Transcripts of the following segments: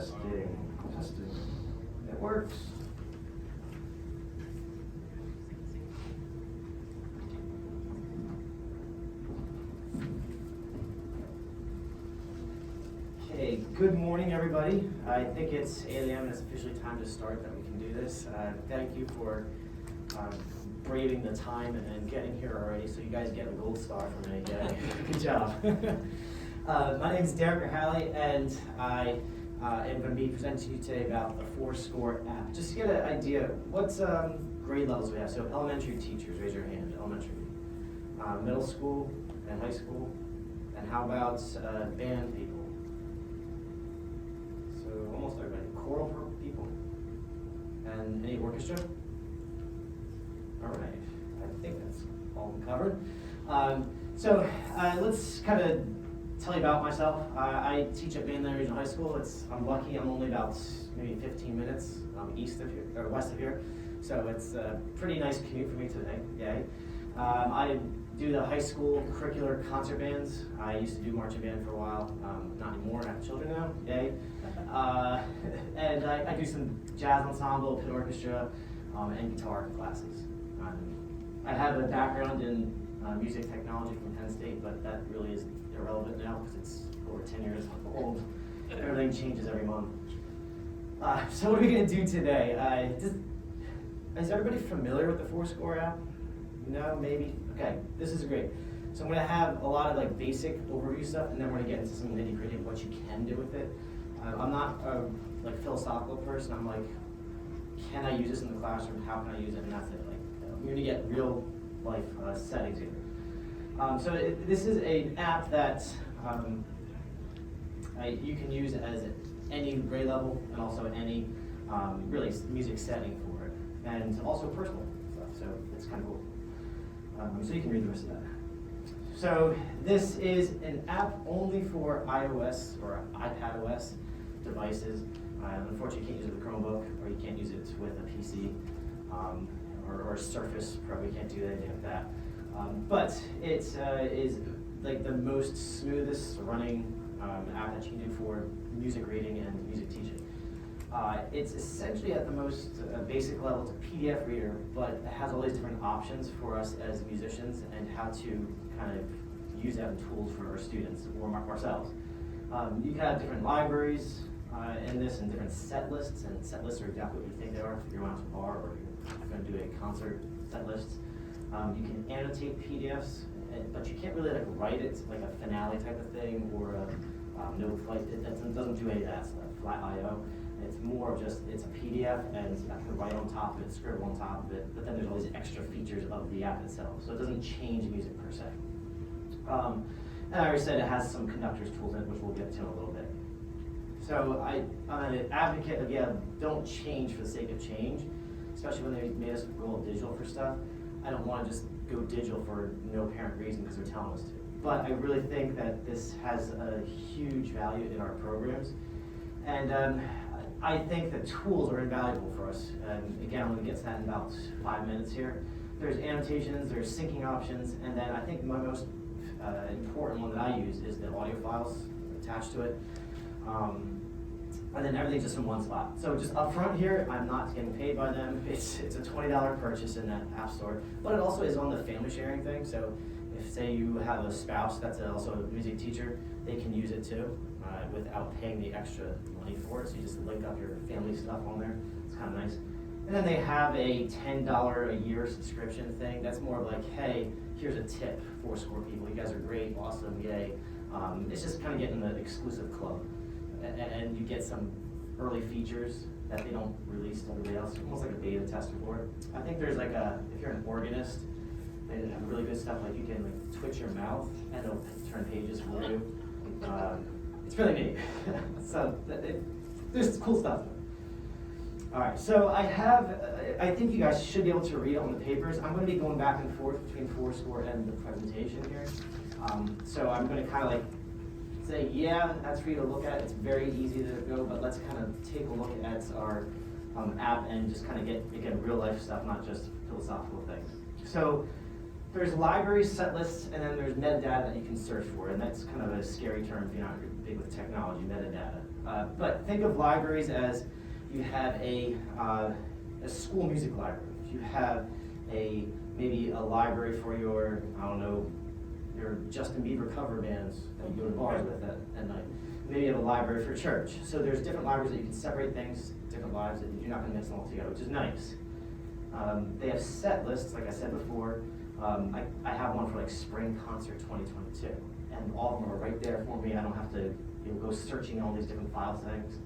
Testing. It works. Okay, good morning, everybody. I think it's 8 a.m. and it's officially time to start that we can do this. Thank you for braving the time and getting here already, so you guys get a gold star from me. Good job. My name is Rohaly, and I am going to be presenting to you today about the forScore app. Just to get an idea, what grade levels we have. So elementary teachers, raise your hand, elementary. Middle school and high school. And how about band people? So almost everybody. Choral people. And any orchestra? All right, I think that's all covered. So let's kind of tell you about myself. I teach at Van Regional High School. I'm lucky I'm only about maybe 15 minutes east of here, or west of here. So it's a pretty nice commute for me today, yay. I do the high school curricular concert bands. I used to do marching band for a while, not anymore, I have children now, yay. And I do some jazz ensemble, pit orchestra, and guitar classes. I have a background in music technology from Penn State, but that really is irrelevant now because it's over 10 years old. Everything changes every month. So what are we going to do today? Is everybody familiar with the forScore app? No, maybe? Okay, this is great. So I'm going to have a lot of like basic overview stuff, and then we're going to get into some nitty-gritty of what you can do with it. I'm not a philosophical person. I'm like, can I use this in the classroom? How can I use it? And that's it. You're going to get real life settings here. So this is an app that you can use as any grade level and also any really music setting for it, and also personal stuff. So it's kind of cool. So you can read the rest of that. So this is an app only for iOS or iPadOS devices. Unfortunately, you can't use it with a Chromebook, or you can't use it with a PC. Or Surface Pro, we can't do anything like that. But it is like the most smoothest running app that you can do for music reading and music teaching. It's essentially at the most basic level. It's a PDF reader, but it has all these different options for us as musicians and how to kind of use that in tools for our students or ourselves. You can have different libraries in this and different set lists, and set lists are exactly what you think they are if you're going to a bar or you're going to do a concert set lists. You can annotate PDFs, but you can't really like write it like a finale type of thing or a note flight. It doesn't do any of that stuff, flat IO. It's more of just, it's a PDF and I can write on top of it, scribble on top of it, but then there's all these extra features of the app itself. So it doesn't change music per se. And I already said it has some conductors tools in it, which we'll get to in a little bit. So I'm an advocate of, don't change for the sake of change, especially when they made us go digital for stuff. I don't want to just go digital for no apparent reason because they're telling us to. But I really think that this has a huge value in our programs. And I think the tools are invaluable for us. And again, I'm going to get to that in about 5 minutes here. There's annotations, there's syncing options, and then I think my most important one that I use is the audio files attached to it. And then everything's just in one spot. So just up front here, I'm not getting paid by them. It's a $20 purchase in that app store, but it also is on the family sharing thing. So if say you have a spouse that's also a music teacher, they can use it too without paying the extra money for it. So you just link up your family stuff on there. It's kind of nice. And then they have a $10 a year subscription thing. That's more of like, hey, here's a tip for forScore people. You guys are great, awesome, yay. It's just kind of getting the exclusive club. And you get some early features that they don't release to everybody else, almost like a beta tester for it. I think there's like if you're an organist, they have really good stuff like you can like twitch your mouth and it'll turn pages for you. It's really neat. So there's cool stuff. All right, so I think you guys should be able to read on the papers. I'm going to be going back and forth between forScore and the presentation here. So I'm going to kind of like say, yeah, that's for you to look at. It's very easy to go, but let's kind of take a look at our app and just kind of get, again, real life stuff, not just philosophical things. So there's libraries, set lists, and then there's metadata that you can search for, and that's kind of a scary term if you're not big with technology, metadata. But think of libraries as you have a school music library. If you have maybe a library for your, I don't know, your Justin Bieber cover bands that you go to bars with at night. Maybe you have a library for church. So there's different libraries that you can separate things, different libraries that you're not going to mix them all together, which is nice. They have set lists, like I said before. I have one for like Spring Concert 2022, and all of them are right there for me. I don't have to go searching all these different file settings.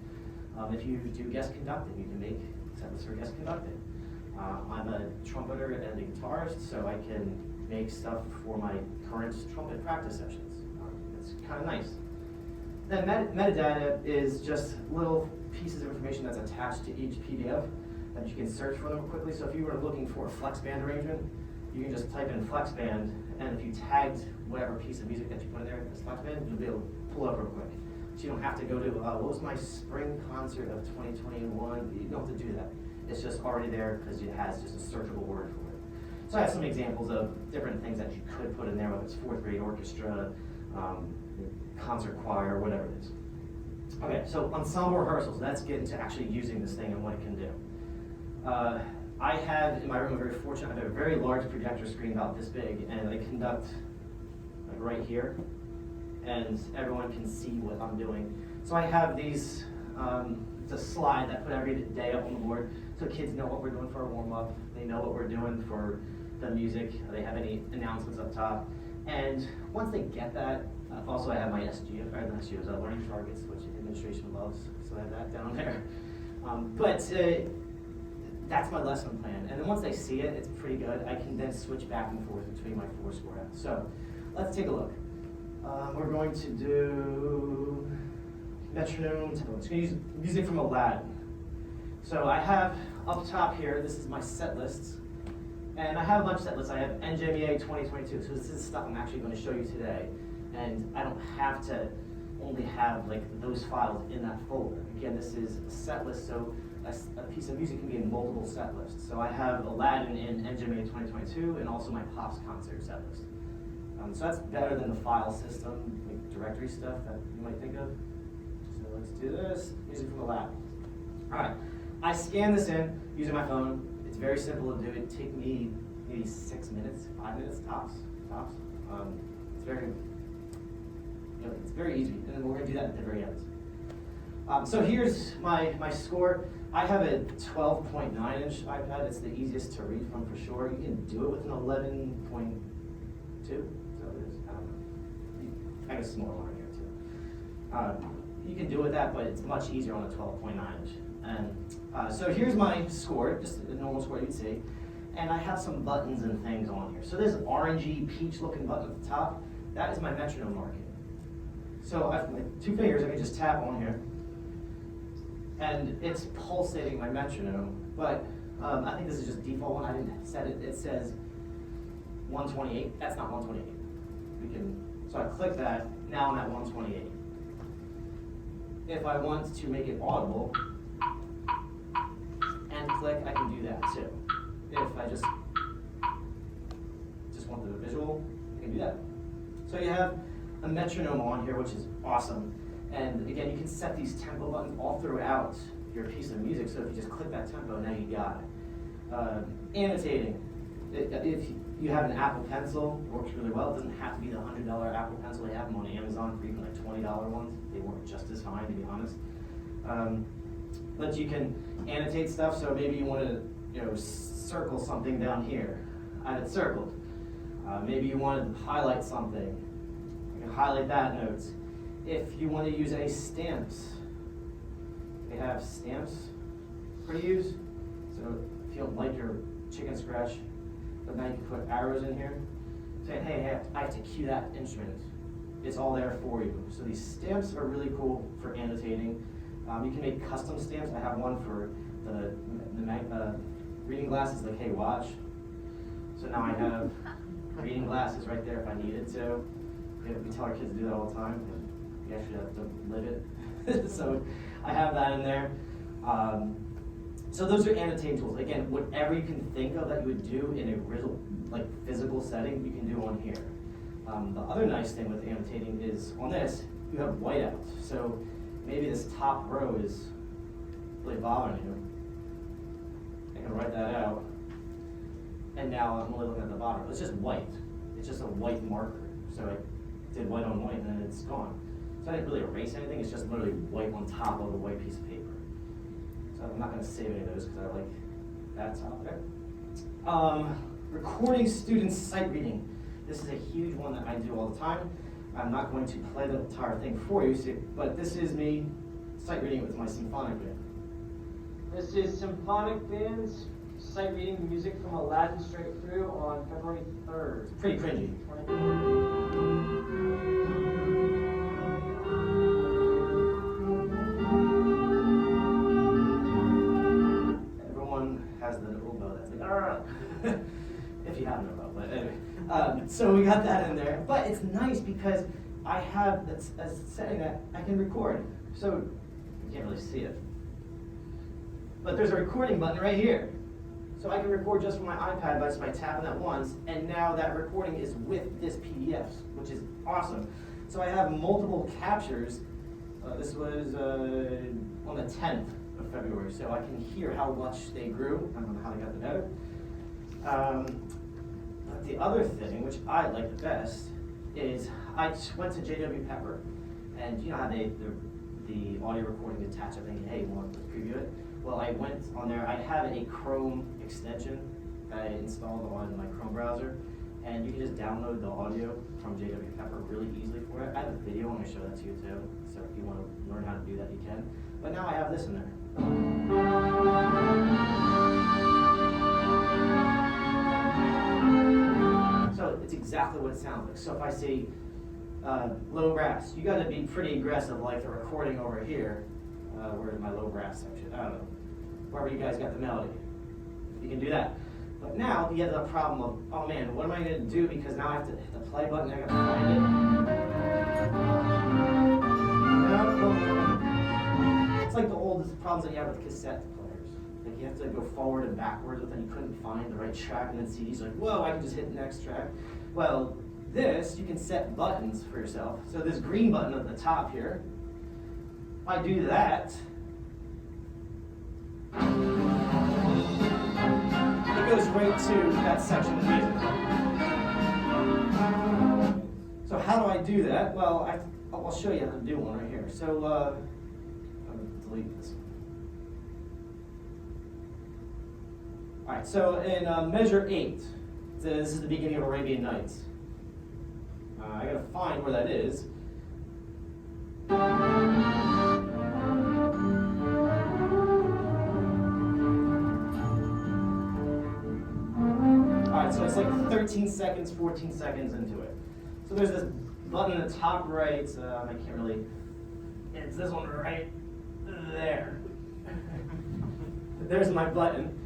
If you do guest conducting, you can make set lists for guest conducting. I'm a trumpeter and a guitarist, so I can make stuff for my current trumpet practice sessions. It's kind of nice. Then metadata is just little pieces of information that's attached to each PDF that you can search for them quickly. So if you were looking for a flex band arrangement, you can just type in flex band, and if you tagged whatever piece of music that you put in there as flex band, you'll be able to pull it up real quick. So you don't have to go to, what was my spring concert of 2021? You don't have to do that. It's just already there because it has just a searchable word for it. So I have some examples of different things that you could put in there, whether it's fourth grade orchestra, concert choir, whatever it is. Okay, so ensemble rehearsals, let's get into actually using this thing and what it can do. I have in my room, I'm very fortunate, I have a very large projector screen about this big, and I conduct like right here, and everyone can see what I'm doing. So I have these, it's a slide that I put every day up on the board, so kids know what we're doing for our warm-up, they know what we're doing for the music, they have any announcements up top, and once they get that, also I have my learning targets, which administration loves, so I have that down there. That's my lesson plan, and then once they see it, it's pretty good. I can then switch back and forth between my forScore apps. So let's take a look. We're going to do metronome. Let's going to use music from Aladdin. So I have up top here, this is my set lists, and I have a bunch of set lists. I have NJMEA 2022, so this is stuff I'm actually going to show you today, and I don't have to only have like those files in that folder. Again, this is a set list, so a piece of music can be in multiple set lists. So I have Aladdin in NJMEA 2022 and also my Pops concert set list. So that's better than the file system, like directory stuff that you might think of. So let's do this, music from Aladdin. All right, I scan this in using my phone. It's very simple to do. It take me maybe 6 minutes, 5 minutes tops. It's very easy, and then we're going to do that at the very end. So here's my score. I have a 12.9-inch iPad. It's the easiest to read from for sure. You can do it with an 11.2. Is that what it is? I don't know. I have a smaller one here too. You can do it with that, but it's much easier on a 12.9-inch. And so here's my score, just a normal score you'd see. And I have some buttons and things on here. So this orangey, peach-looking button at the top, that is my metronome marking. So I have my 2 fingers, I can just tap on here, and it's pulsating my metronome, but I think this is just default one. I didn't set it. It says 128. That's not 128. So I click that. Now I'm at 128. If I want to make it audible and click, I can do that too. If I just want the visual, I can do that. So you have a metronome on here, which is awesome. And again, you can set these tempo buttons all throughout your piece of music. So if you just click that tempo, now you got it. Annotating. If you have an Apple Pencil, it works really well. It doesn't have to be the $100 Apple Pencil. They have them on Amazon for even like $20 ones. They work just as fine, to be honest. But you can annotate stuff. So maybe you want to, circle something down here. I have it circled. Maybe you want to highlight something. You can highlight that note. If you want to use any stamps, they have stamps for use. So if you don't like your chicken scratch, but now you can put arrows in here, saying, hey, I have to cue that instrument. It's all there for you. So these stamps are really cool for annotating. You can make custom stamps. I have one for the reading glasses, like, hey, watch. So now I have reading glasses right there if I needed to. We tell our kids to do that all the time. You actually have to live it. So I have that in there. So those are annotating tools. Again, whatever you can think of that you would do in a real, like physical setting, you can do on here. The other nice thing with annotating is on this, you have whiteout. So maybe this top row is really bothering you. I can write that out. And now I'm only looking at the bottom. It's just white. It's just a white marker. So I did white on white and then it's gone. So I didn't really erase anything. It's just literally white on top of a white piece of paper. So I'm not going to save any of those because I like that top there. Recording students' sight reading. This is a huge one that I do all the time. I'm not going to play the entire thing for you, but this is me sight reading with my symphonic band. This is Symphonic Band's sight reading music from Aladdin Straight Through on February 3rd. It's pretty cringy. Everyone has the oboe that's like, if you have an oboe, but anyway. So we got that in there, but it's nice because I have a setting that I can record. So you can't really see it, but there's a recording button right here. So I can record just from my iPad by just by tapping that once, and now that recording is with this PDF, which is awesome. So I have multiple captures. This was on the 10th of February, so I can hear how much they grew. I don't know how they got the better. But the other thing, which I like the best, is I went to JW Pepper, and you know how the audio recording attached, I think, hey, you want to preview it? Well, I went on there. I have a Chrome extension that I installed on my Chrome browser, and you can just download the audio from JW Pepper really easily for it. I have a video. I'm going to show that to you too. So if you want to learn how to do that, you can. But now I have this in there. So it's exactly what it sounds like. So if I say low brass, you got to be pretty aggressive, like the recording over here. Where's my low brass section? I don't know. Wherever you guys got the melody, you can do that. But now you get the problem of, oh man, what am I going to do? Because now I have to hit the play button. I got to find it. It's like the oldest problems that you have with cassette players. Like you have to go forward and backwards, but then you couldn't find the right track, and then CDs are like, whoa, I can just hit the next track. Well, this you can set buttons for yourself. So this green button at the top here. If I do that, it goes right to that section of music. So how do I do that? Well, I'll show you how to do one right here. So I'm going to delete this one. All right, so in measure 8, this is the beginning of Arabian Nights. I got to find where that is. So it's like 13 seconds, 14 seconds into it. So there's this button in the top right. I can't really. It's this one right there. There's my button.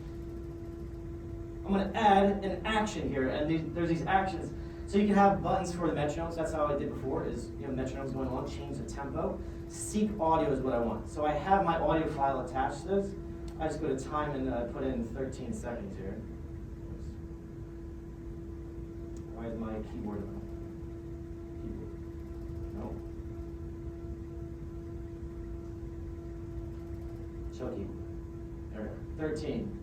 I'm going to add an action here, and there's these actions. So you can have buttons for the metronomes. That's how I did before. Is metronomes going on, change the tempo. Seek audio is what I want. So I have my audio file attached to this. I just go to time and put in 13 seconds here. Why is my keyboard on? No. Show keyboard. There we go. 13.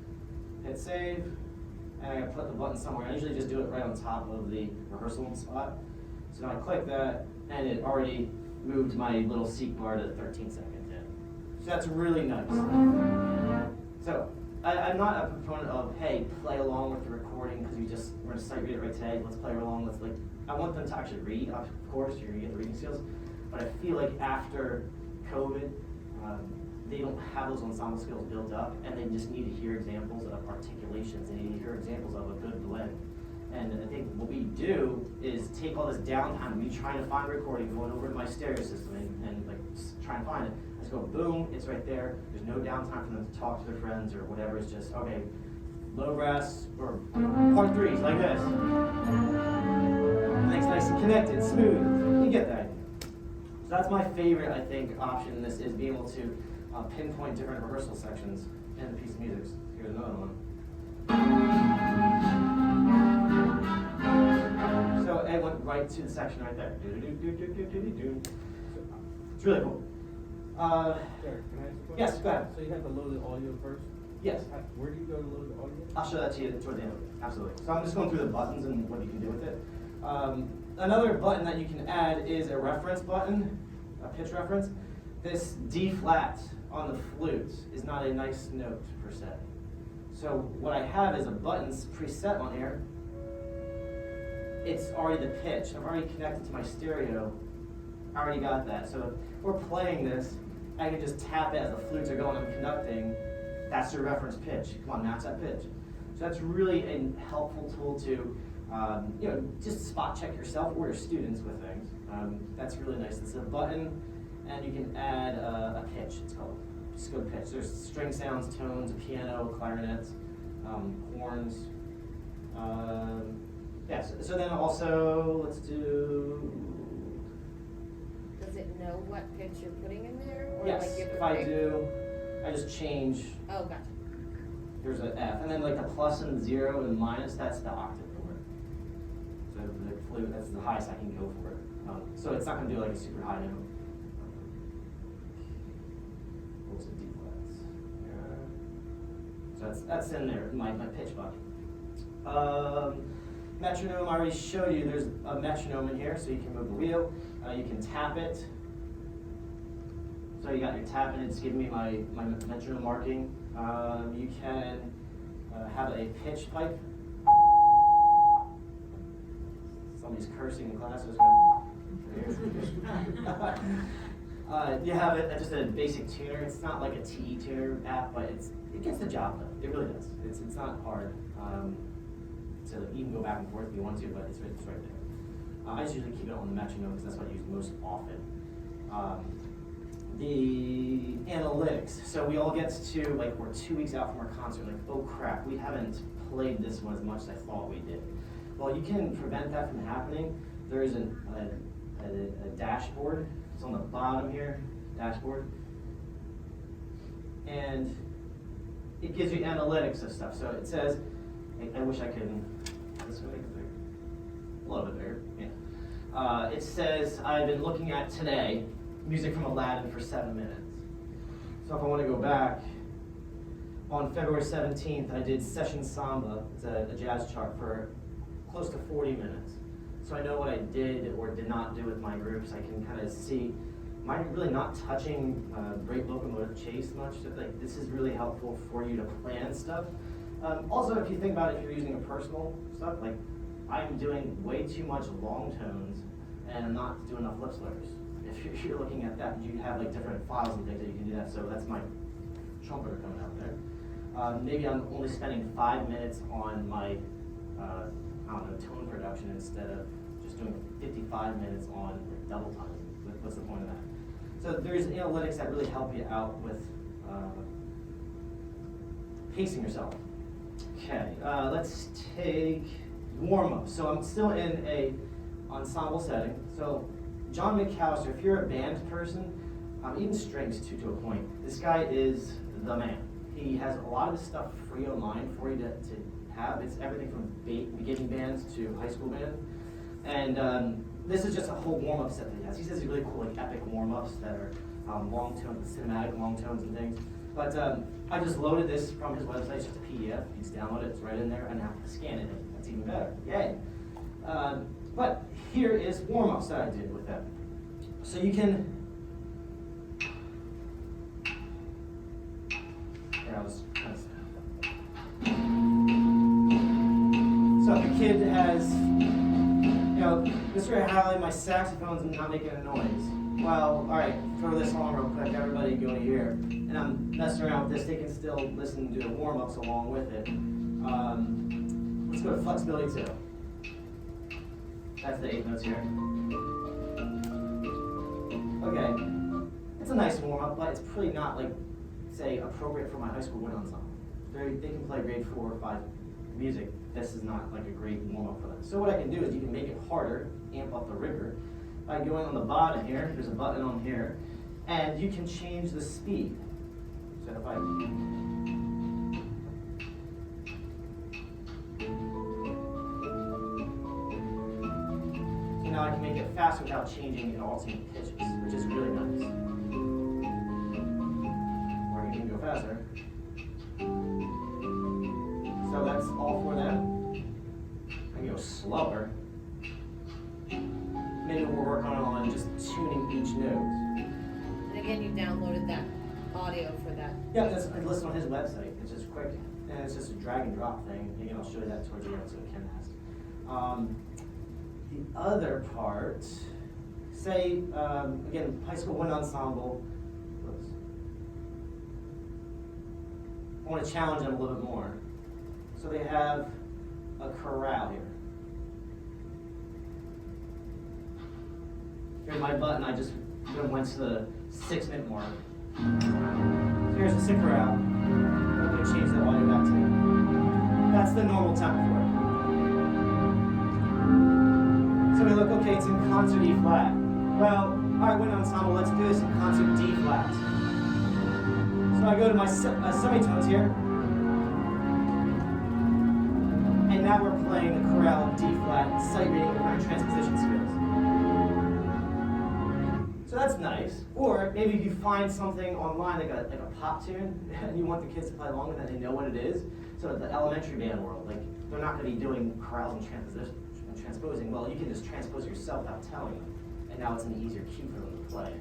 Hit save. And I gotta put the button somewhere. I usually just do it right on top of the rehearsal spot. So now I click that, and it already moved my little seek bar to 13 seconds in. So that's really nice. So I'm not a proponent of, hey, play along with the recording because we're going to sight read it right today. Let's play along. I want them to actually read, of course, you're going to get the reading skills. But I feel like after COVID, they don't have those ensemble skills built up, and they just need to hear examples of articulations. They need to hear examples of a good blend. And I think what we do is take all this downtime, me trying to find a recording, going over to my stereo system and try and find it. I just go, boom, it's right there. There's no downtime for them to talk to their friends or whatever. It's just, okay, low brass or part threes like this. Everything's nice and connected, smooth. You get that idea. So that's my favorite, I think, option in this is being able to pinpoint different rehearsal sections end of piece of music. Here's another one. So it went right to the section right there. It's really cool. Derek, can I ask a question? Yes, go ahead. So you have to load the audio first? Yes. Where do you go to load the audio? I'll show that to you toward the end of it. Absolutely. So I'm just going through the buttons and what you can do with it. Another button that you can add is a reference button, a pitch reference. This D flat on the flute is not a nice note per se. So what I have is a buttons preset on here. It's already the pitch. I've already connected to my stereo. I already got that. So if we're playing this, I can just tap it as the flutes are going. I'm conducting. That's your reference pitch. Come on, match that pitch. So that's really a helpful tool to, just spot check yourself or your students with things. That's really nice. It's a button, and you can add a pitch. It's called. Just go to pitch. There's string sounds, tones, piano, clarinets, horns. Yes. So then also let's do. Does it know what pitch you're putting in there? Or Yes. like you have to If I pick? do, I just change. Oh, gotcha. There's an F, and then like the plus and 0 and minus, that's the octave for it. So the flute, that's the highest I can go for it. So it's not going to do like a super high note. What's the D flats? So that's in there, my pitch button. Metronome, I already showed you. There's a metronome in here, so you can move the wheel. You can tap it. So you got your tap, and it's giving me my metronome marking. You can have a pitch pipe. Somebody's cursing in class. You have just a basic tuner. It's not like a TE tuner app, but it gets the job done. It really does. It's not hard to even go back and forth if you want to, but it's right there. I just usually keep it on the metronome because that's what I use most often. The analytics. So we all get to, like, we're 2 weeks out from our concert, like, oh crap, we haven't played this one as much as I thought we did. Well, you can prevent that from happening. There is a dashboard. It's on the bottom here, dashboard. And it gives you analytics of stuff. So it says, I wish I could, this way, a little bit bigger, yeah. It says, I've been looking at today, music from Aladdin for 7 minutes. So if I want to go back, on February 17th, I did Session Samba, it's a jazz chart for close to 40 minutes. So I know what I did or did not do with my groups. I can kind of see, am I really not touching Great Locomotive Chase much? Like, this is really helpful for you to plan stuff. Also, if you think about it, if you're using a personal stuff, like I'm doing way too much long tones and I'm not doing enough lip slurs. If you're looking at that, you have like different files and things that you can do that. So that's my trumpeter coming out there. Maybe I'm only spending 5 minutes on my, tone production instead of just doing 55 minutes on like, double time. What's the point of that? So there's analytics that really help you out with pacing yourself. Okay, let's take warm-up. So I'm still in a ensemble setting. So John McAllister, if you're a band person, even strings to a point, this guy is the man. He has a lot of this stuff free online for you to have. It's everything from beginning bands to high school bands. And this is just a whole warm-up set that he has. He says he's really cool, like epic warm-ups that are long tones, cinematic long tones and things. But I just loaded this from his website. It's just a PDF. You just download it. It's right in there. And now I have to scan it. That's even better. Yay. But here is warm-ups that I did with them. So you can. Here, I was kind of. So if a kid has, Mr. Rohaly, my saxophone's not making a noise. Well, all right, throw this on real quick. Everybody go to here. And I'm messing around with this. They can still listen to the warm-ups along with it. Let's go to flexibility 2. That's the 8 notes here. Okay, it's a nice warm-up, but it's probably not like, say, appropriate for my high school wind ensemble. They can play grade 4 or 5 music. This is not like a great warm-up for them. So what I can do is you can make it harder, amp up the rigor, by going on the bottom here. There's a button on here, and you can change the speed. So if I I can make it faster without changing and altering pitches, which is really nice. Or I can even go faster. So that's all for them. I can go slower. Maybe we'll work on just tuning each note. And again, you downloaded that audio for that. Yeah, that's listed on his website. It's just quick, and it's just a drag and drop thing. Again, I'll show you that towards the end so Ken asked. The other part, say, again, high school wind ensemble. Whoops. I want to challenge them a little bit more. So they have a chorale here. Here's my button. I just went to the 6-minute mark. So here's the sick chorale. I'm going to change the audio back to. That's the normal tempo for it. So we look, okay, it's in concert E flat. Well, all right, wind ensemble, let's do this in concert D flat. So I go to my semitones here. And now we're playing the chorale in D flat, sight reading with my transposition skills. So that's nice. Or maybe if you find something online like a pop tune and you want the kids to play along with it and they know what it is. So the elementary band world, like they're not going to be doing chorales and transposing. Well, you can just transpose yourself without telling them. And now it's an easier cue for them to play.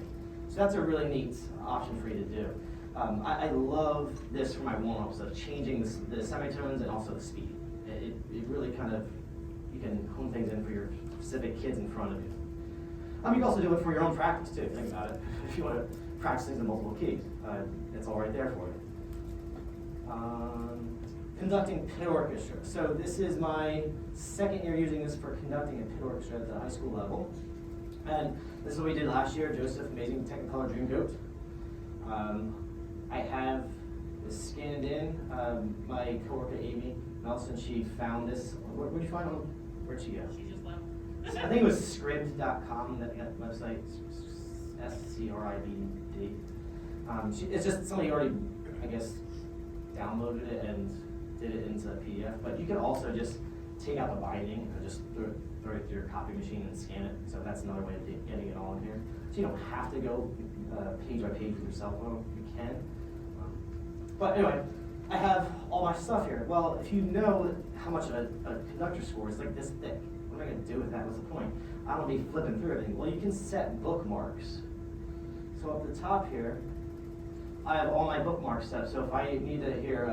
So that's a really neat option for you to do. I love this for my warm-ups of changing the semitones and also the speed. It really kind of, you can hone things in for your specific kids in front of you. You can also do it for your own practice too, think about it. If you want to practice things in multiple keys, it's all right there for you. Conducting pit orchestra. So this is my second year using this for conducting a pit orchestra at the high school level. And this is what we did last year, Joseph, amazing Technicolor Dreamcoat. I have this scanned in. My coworker Amy Nelson, she found this. Where did you find it? Where'd she go? She just left. I think it was scribd.com, that website, SCRIBD. It's just somebody already, I guess, downloaded it and did it into a PDF. But you could also just take out the binding and just throw it through your copy machine and scan it. So that's another way of getting it all in here. So you don't have to go page by page with your cell phone. You can. But anyway, I have all my stuff here. Well, if you know how much a conductor score is, like this thick, what am I going to do with that? What's the point? I don't be flipping through everything. Well, you can set bookmarks. So up the top here, I have all my bookmarks set. So if I need to hear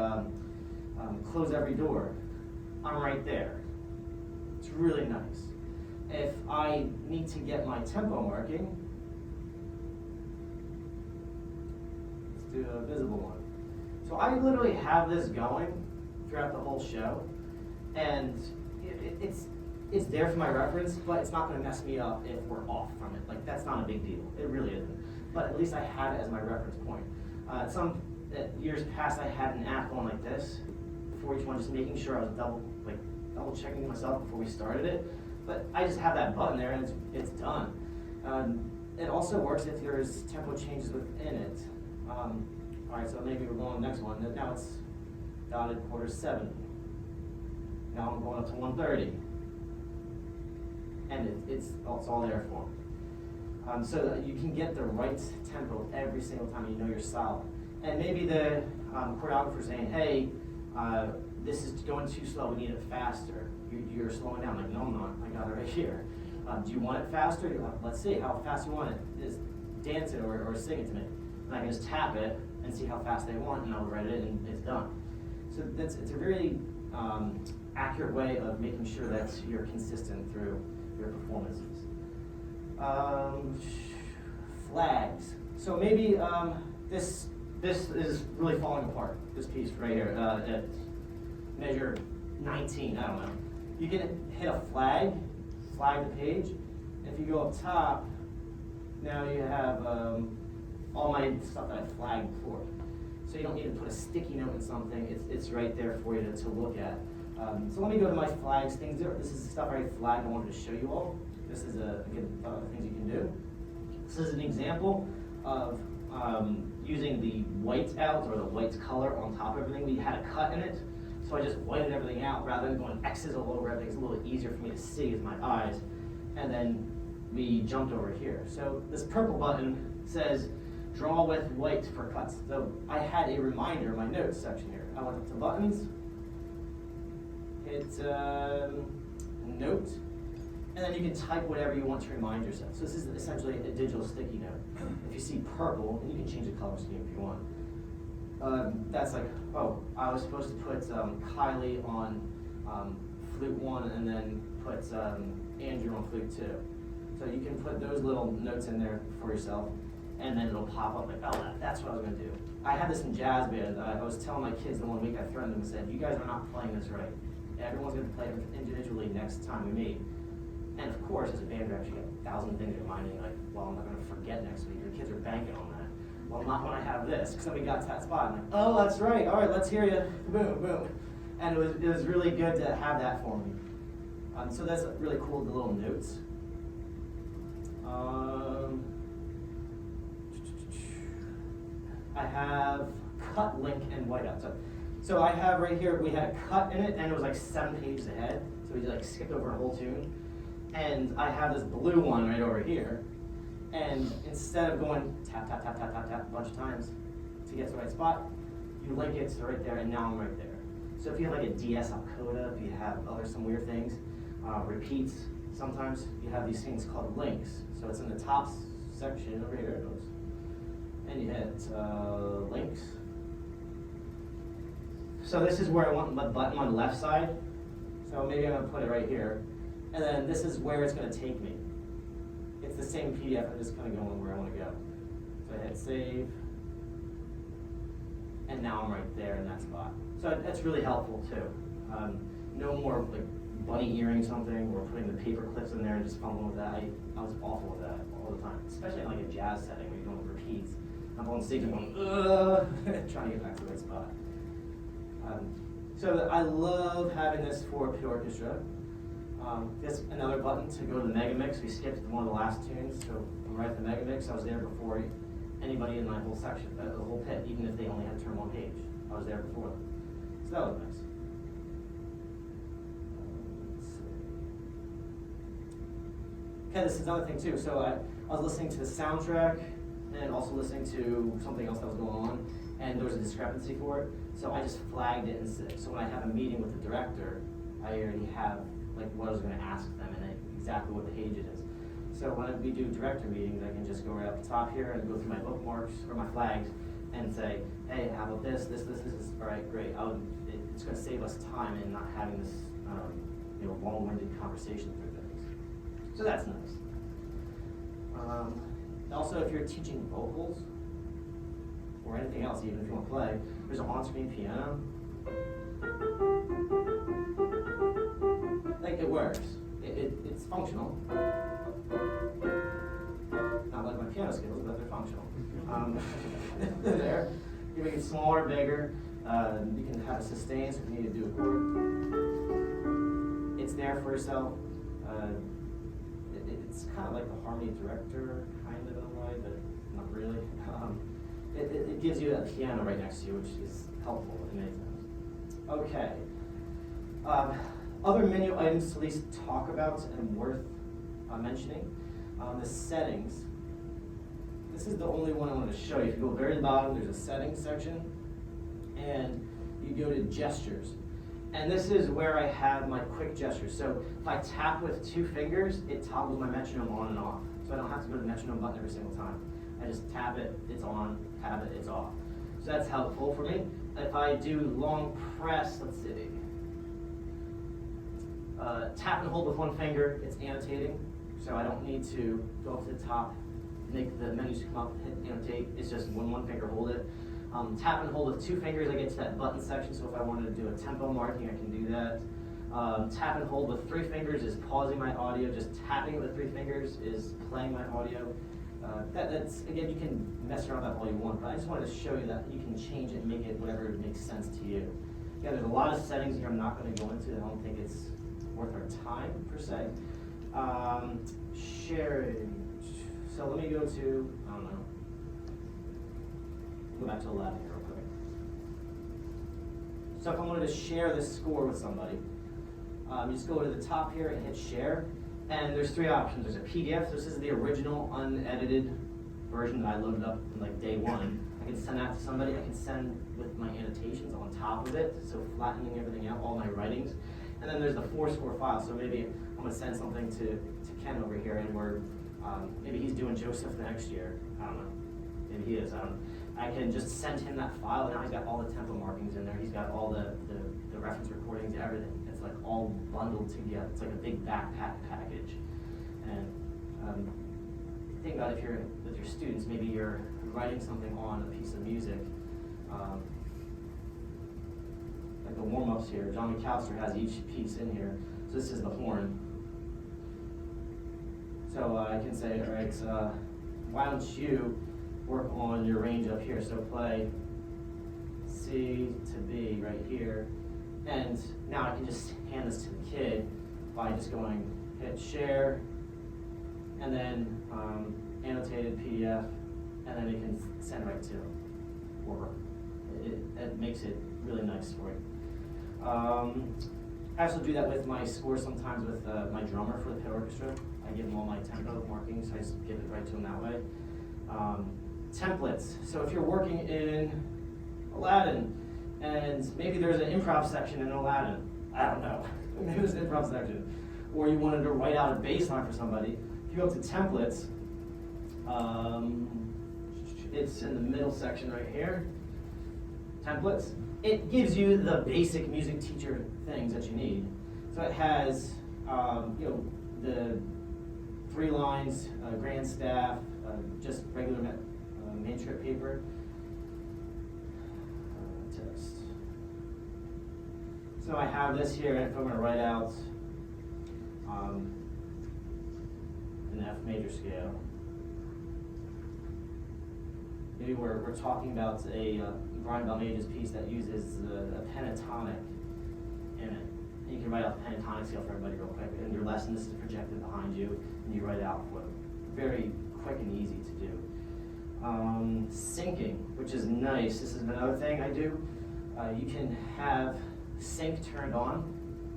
close every door, I'm right there. It's really nice. If I need to get my tempo marking, let's do a visible one. So I literally have this going throughout the whole show, and it's there for my reference, but it's not going to mess me up if we're off from it. Like, that's not a big deal. It really isn't. But at least I have it as my reference point. Years past, I had an app going like this for each one, just making sure I was double checking myself before we started it. But I just have that button there, and it's done. It also works if there's tempo changes within it. All right, so maybe we're going to the next one. Now it's dotted quarter 7. Now I'm going up to 130. And it's all there for me. So that you can get the right tempo every single time you know you're solid. And maybe the choreographer saying, hey, this is going too slow, we need it faster. You're slowing down. Like, no, I'm not. I got it right here. Do you want it faster? Let's see how fast you want it. Just dance it or sing it to me. And I can just tap it and see how fast they want, and I'll write it, and it's done. So it's a really accurate way of making sure that you're consistent through your performances. Flags. So maybe this is really falling apart, this piece right here, at measure 19, I don't know. You can hit a flag the page. If you go up top, now you have all my stuff that I flagged before. So you don't need to put a sticky note in something, it's right there for you to look at. So let me go to my flags. This is the stuff I already flagged I wanted to show you all. This is again, other things you can do. This is an example of using the white out or the white color on top of everything. We had a cut in it, so I just whited everything out rather than going X's all over everything. It's a little easier for me to see with my eyes. And then we jumped over here. So this purple button says draw with white for cuts. So I had a reminder in my notes section here. I went up to buttons, hit note, and then you can type whatever you want to remind yourself. So this is essentially a digital sticky note. If you see purple, and you can change the color scheme if you want. That's like, oh, I was supposed to put Kylie on flute 1 and then put Andrew on flute 2. So you can put those little notes in there for yourself, and then it'll pop up like, oh, that's what I was going to do. I had this in jazz band. I was telling my kids the one week, I threatened them and said, you guys are not playing this right. Everyone's going to play it individually next time we meet. And of course, as a band director, you get 1,000 things reminding you, like, well, I'm not going to forget next week. Your kids are banking on that. Well, not when I have this, because then we got to that spot. I'm like, oh, that's right. All right, let's hear you. Boom, boom. And it was really good to have that for me. So that's really cool, the little notes. I have cut, link, and whiteout. So I have right here, we had a cut in it, and it was like 7 pages ahead. So we like skipped over a whole tune. And I have this blue one right over here. And instead of going tap, tap, tap, tap, tap, tap a bunch of times to get to the right spot, you link it to right there, and now I'm right there. So if you have like a DS coda, if you have some weird things, repeats, sometimes you have these things called links. So it's in the top section over here, and you hit links. So this is where I want my button on the left side. So maybe I'm gonna put it right here. And then this is where it's gonna take me. It's the same PDF, I'm just kind of going where I want to go. So I hit save, and now I'm right there in that spot. So that's really helpful too. No more like bunny earring something or putting the paper clips in there and just fumbling with that. I was awful with that all the time, especially in like a jazz setting where you're doing repeats. I'm on stage and going, trying to get back to the right spot. So I love having this for pit orchestra. This another button to go to the mega mix. We skipped one of the last tunes, so I'm right at the mega mix. I was there before anybody in my whole section, the whole pit, even if they only had to turn one page. I was there before them. So that was nice. Let's see. Okay, this is another thing too. So I was listening to the soundtrack and also listening to something else that was going on, and there was a discrepancy for it. So I just flagged it instead. So when I have a meeting with the director, I already have like what I was going to ask them and exactly what the page it is. So when we do director meetings, I can just go right up the top here and go through my bookmarks or my flags and say, hey, how about this, this, all right, great. It's going to save us time in not having this long-winded conversation through things. So that's nice. Also, if you're teaching vocals or anything else, even if you want to play, there's an on-screen piano. Like it works. It's functional. Not like my piano skills, but they're functional. They're there. You make it smaller, bigger. You can have a sustain, so if you need to do a chord. It's there for yourself. It's kind of like the harmony director, kind of in a way, but not really. It gives you a piano right next to you, which is helpful in many times. Okay. Other menu items to at least talk about and worth mentioning. The settings. This is the only one I wanted to show you. If you go very to the bottom, there's a settings section, and you go to gestures. And this is where I have my quick gestures. So if I tap with 2 fingers, it toggles my metronome on and off. So I don't have to go to the metronome button every single time. I just tap it, it's on, tap it, it's off. So that's helpful for me. If I do long press, let's see. Tap and hold with 1 finger, it's annotating. So I don't need to go up to the top, make the menus come up, hit annotate. It's just one finger, hold it. Tap and hold with 2 fingers, I get to that button section. So if I wanted to do a tempo marking, I can do that. Tap and hold with 3 fingers is pausing my audio. Just tapping it with 3 fingers is playing my audio. That's, again, you can mess around with that all you want, but I just wanted to show you that you can change it and make it whatever makes sense to you. Yeah, there's a lot of settings here I'm not going to go into. I don't think it's worth our time, per se. Sharing. So let me go to, I don't know, go back to 11 here real quick. So if I wanted to share this score with somebody, you just go to the top here and hit share, And there's 3 options. There's a PDF. This is the original unedited version that I loaded up in like day 1. I can send that to somebody. I can send with my annotations on top of it, so flattening everything out, all my writings. And then there's the forScore file. So maybe I'm gonna send something to Ken over here, and maybe he's doing Joseph next year. I don't know. Maybe he is. I don't know. I can just send him that file, and now he's got all the tempo markings in there. He's got all the reference recordings, everything. It's like all bundled together. It's like a big backpack package. And think about if you're with your students, maybe you're writing something on a piece of music. Like the warm-ups here, John McAllister has each piece in here. So this is the horn. So I can say, all right, why don't you work on your range up here? So play C to B right here. And now I can just hand this to the kid by just going hit share, and then annotated PDF, and then it can send right to him. Or it makes it really nice for you. I also do that with my scores sometimes with my drummer for the pit orchestra. I give him all my tempo markings. I just give it right to him that way. Templates. So if you're working in Aladdin, and maybe there's an improv section in Aladdin, I don't know. Maybe there's an improv section. Or you wanted to write out a bass line for somebody. If you go up to templates, it's in the middle section right here. Templates. It gives you the basic music teacher things that you need. So it has, the 3 lines, grand staff, just regular manuscript paper, text. So I have this here, and if I'm going to write out an F major scale, maybe we're talking about a Brian Balmage's piece that uses a pentatonic in it. And you can write out the pentatonic scale for everybody real quick. In your lesson, this is projected behind you, and you write it out for them. Very quick and easy to do. Syncing, which is nice. This is another thing I do. You can have sync turned on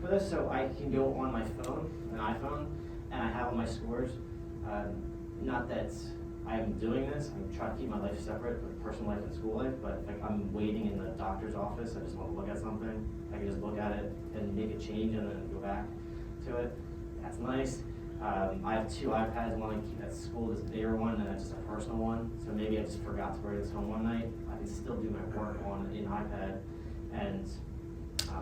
for this, so I can go on my phone, an iPhone, and I have all my scores. Not that I'm doing this. I try to keep my life separate with personal life and school life, but if I'm waiting in the doctor's office, I just want to look at something, I can just look at it and make a change and then go back to it. That's nice. I have 2 iPads, one I keep at school, this bigger one, and that's just a personal one. So maybe I just forgot to bring this home one night. I can still do my work on an iPad and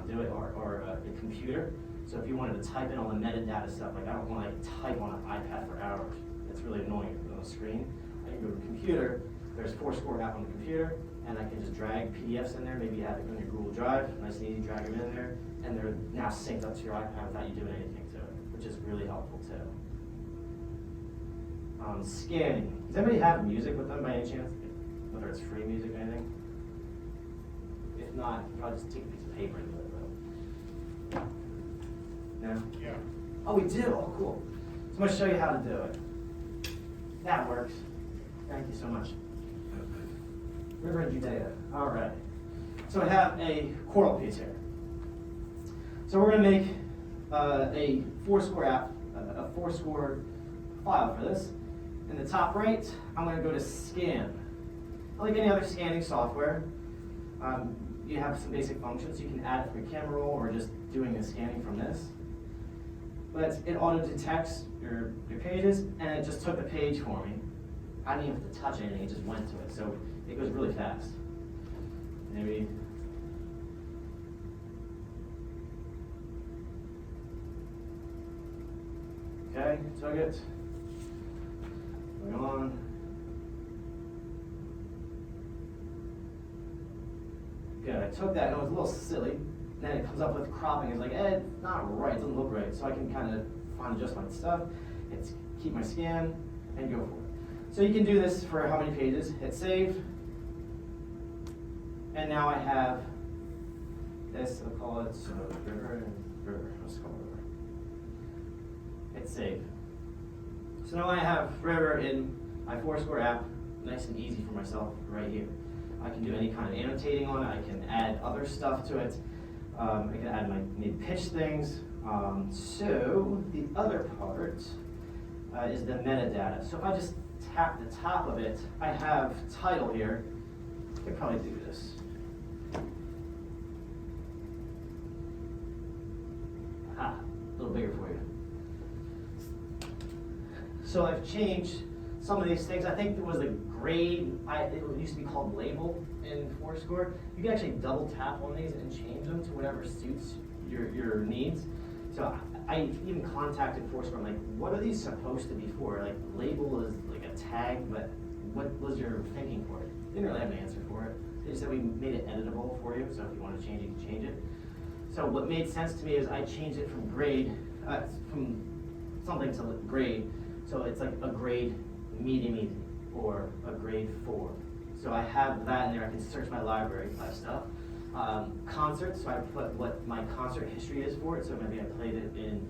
do it, or a computer. So if you wanted to type in all the metadata stuff, like I don't want to type on an iPad for hours. It's really annoying on the screen. I can go to the computer. There's forScore app on the computer, and I can just drag PDFs in there. Maybe you have it on your Google Drive, nice and easy, drag them in there, and they're now synced up to your iPad without you doing anything to it, which is really helpful too. Scanning. Does anybody have music with them by any chance? Whether it's free music or anything? If not, you can probably just take a piece of paper and do it though. No? Yeah. Oh, we do? Oh, cool. So I'm going to show you how to do it. That works. Thank you so much. River and Judea. All right. So I have a choral piece here. So we're going to make a forScore app, a forScore file for this. In the top right, I'm going to go to scan. Like any other scanning software, you have some basic functions. You can add it from a camera roll or just doing the scanning from this. But it auto-detects your pages, and it just took the page for me. I didn't even have to touch anything, it just went to it. So it goes really fast. Maybe. Okay, took it. Going on. Good, I took that, and it was a little silly. Then it comes up with cropping. It's like, it's not right, it doesn't look right. So I can kind of find just my stuff. It's keep my scan and go for it. So you can do this for how many pages? Hit save. And now I have this, I'll call it river. Let's call it river. Hit save. So now I have river in my forScore app, nice and easy for myself right here. I can do any kind of annotating on it. I can add other stuff to it. I can add my maybe pitch things, So the other part is the metadata. So if I just tap the top of it, I have title here. I could probably do this. Ah, a little bigger for you. So I've changed some of these things. I think there was a grade, it used to be called label in forScore. You can actually double tap on these and change them to whatever suits your needs. So I even contacted forScore. I'm like, what are these supposed to be for? Like, label is like a tag, but what was your thinking for it? They didn't really have an answer for it. They just said we made it editable for you, so if you want to change it, you can change it. So what made sense to me is I changed it from grade, from something to grade. So it's like a grade medium or a grade 4. So I have that in there. I can search my library by stuff. Concerts, so I put what my concert history is for it. So maybe I played it in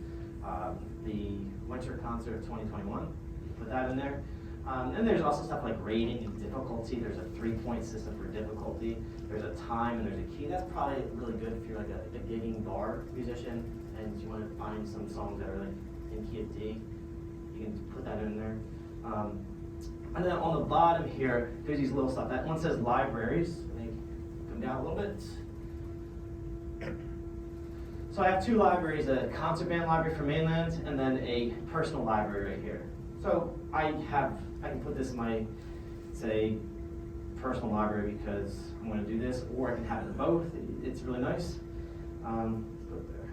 the winter concert of 2021. Put that in there. And there's also stuff like rating and difficulty. There's a 3-point system for difficulty. There's a time and there's a key. That's probably really good if you're like a gigging bar musician and you want to find some songs that are like in key of D. You can put that in there. And then on the bottom here, there's these little stuff. That one says libraries. Let me come down a little bit. So I have 2 libraries, a concert band library for mainland and then a personal library right here. So I can put this in my, say, personal library because I'm going to do this, or I can have it in both. It's really nice. Put it there.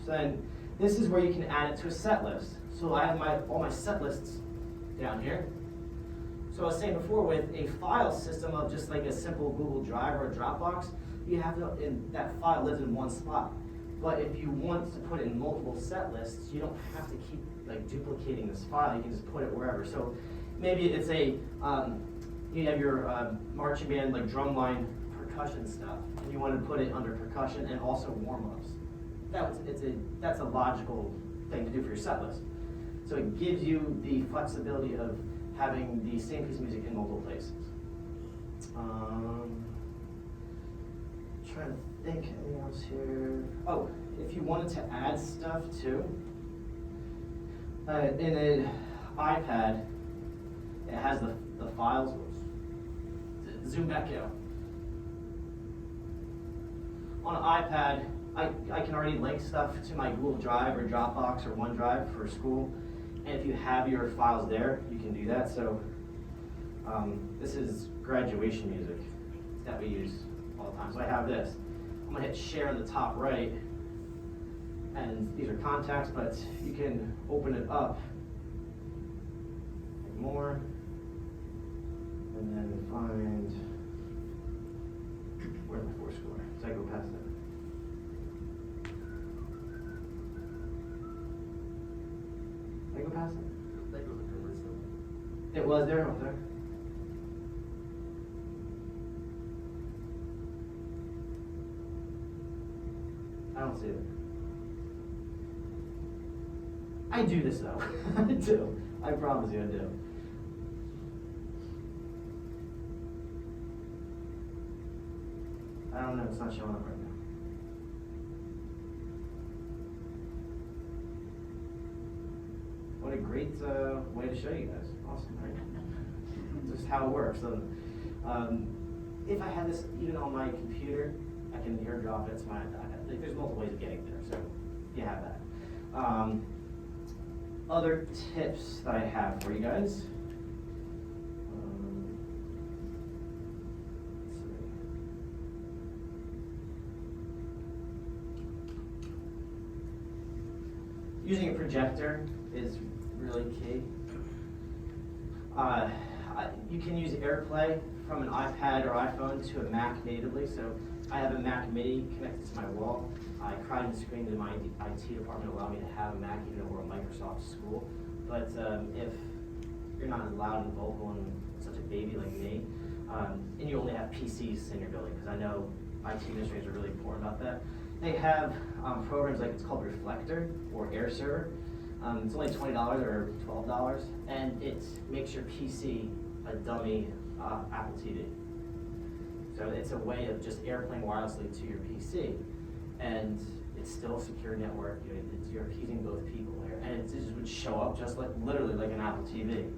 So then this is where you can add it to a set list. So I have all my set lists down here. So I was saying before, with a file system of just like a simple Google Drive or a Dropbox, you have to, that file lives in one spot. But if you want to put it in multiple set lists, you don't have to keep like duplicating this file. You can just put it wherever. So maybe it's a, you have your marching band like drumline percussion stuff, and you want to put it under percussion and also warm-ups. That's a logical thing to do for your set list. So it gives you the flexibility of having the same piece of music in multiple places. Trying to think anything else here. Oh, if you wanted to add stuff too, in an iPad, it has the files. Zoom back out. On an iPad, I can already link stuff to my Google Drive or Dropbox or OneDrive for school. And if you have your files there, you can do that. So this is graduation music that we use all the time. So I have this. I'm gonna hit share in the top right. And these are contacts, but you can open it up more. And then find, where's my forScore? So I go past that. Did I go past it? That goes into list though. It was there, up there. I don't see it. I do this though. I do. I promise you I do. I don't know, it's not showing up right now. What a great way to show you guys. Awesome, right? Just how it works. So, if I had this even on my computer, I can airdrop it to my iPad. Like, there's multiple ways of getting there, so you have that. Other tips that I have for you guys. Let's see. Using a projector is really key. You can use AirPlay from an iPad or iPhone to a Mac natively. So I have a Mac Mini connected to my wall. I cried and screamed in my IT department to allow me to have a Mac even though we're a Microsoft school. But if you're not as loud and vocal and such a baby like me, and you only have PCs in your building, because I know IT administrators are really important about that. They have programs like, it's called Reflector or Air Server. It's only $20 or $12, and it makes your PC a dummy Apple TV. So it's a way of just airplaying wirelessly to your PC. And it's still a secure network. You're using both people there, and it just would show up just like literally like an Apple TV.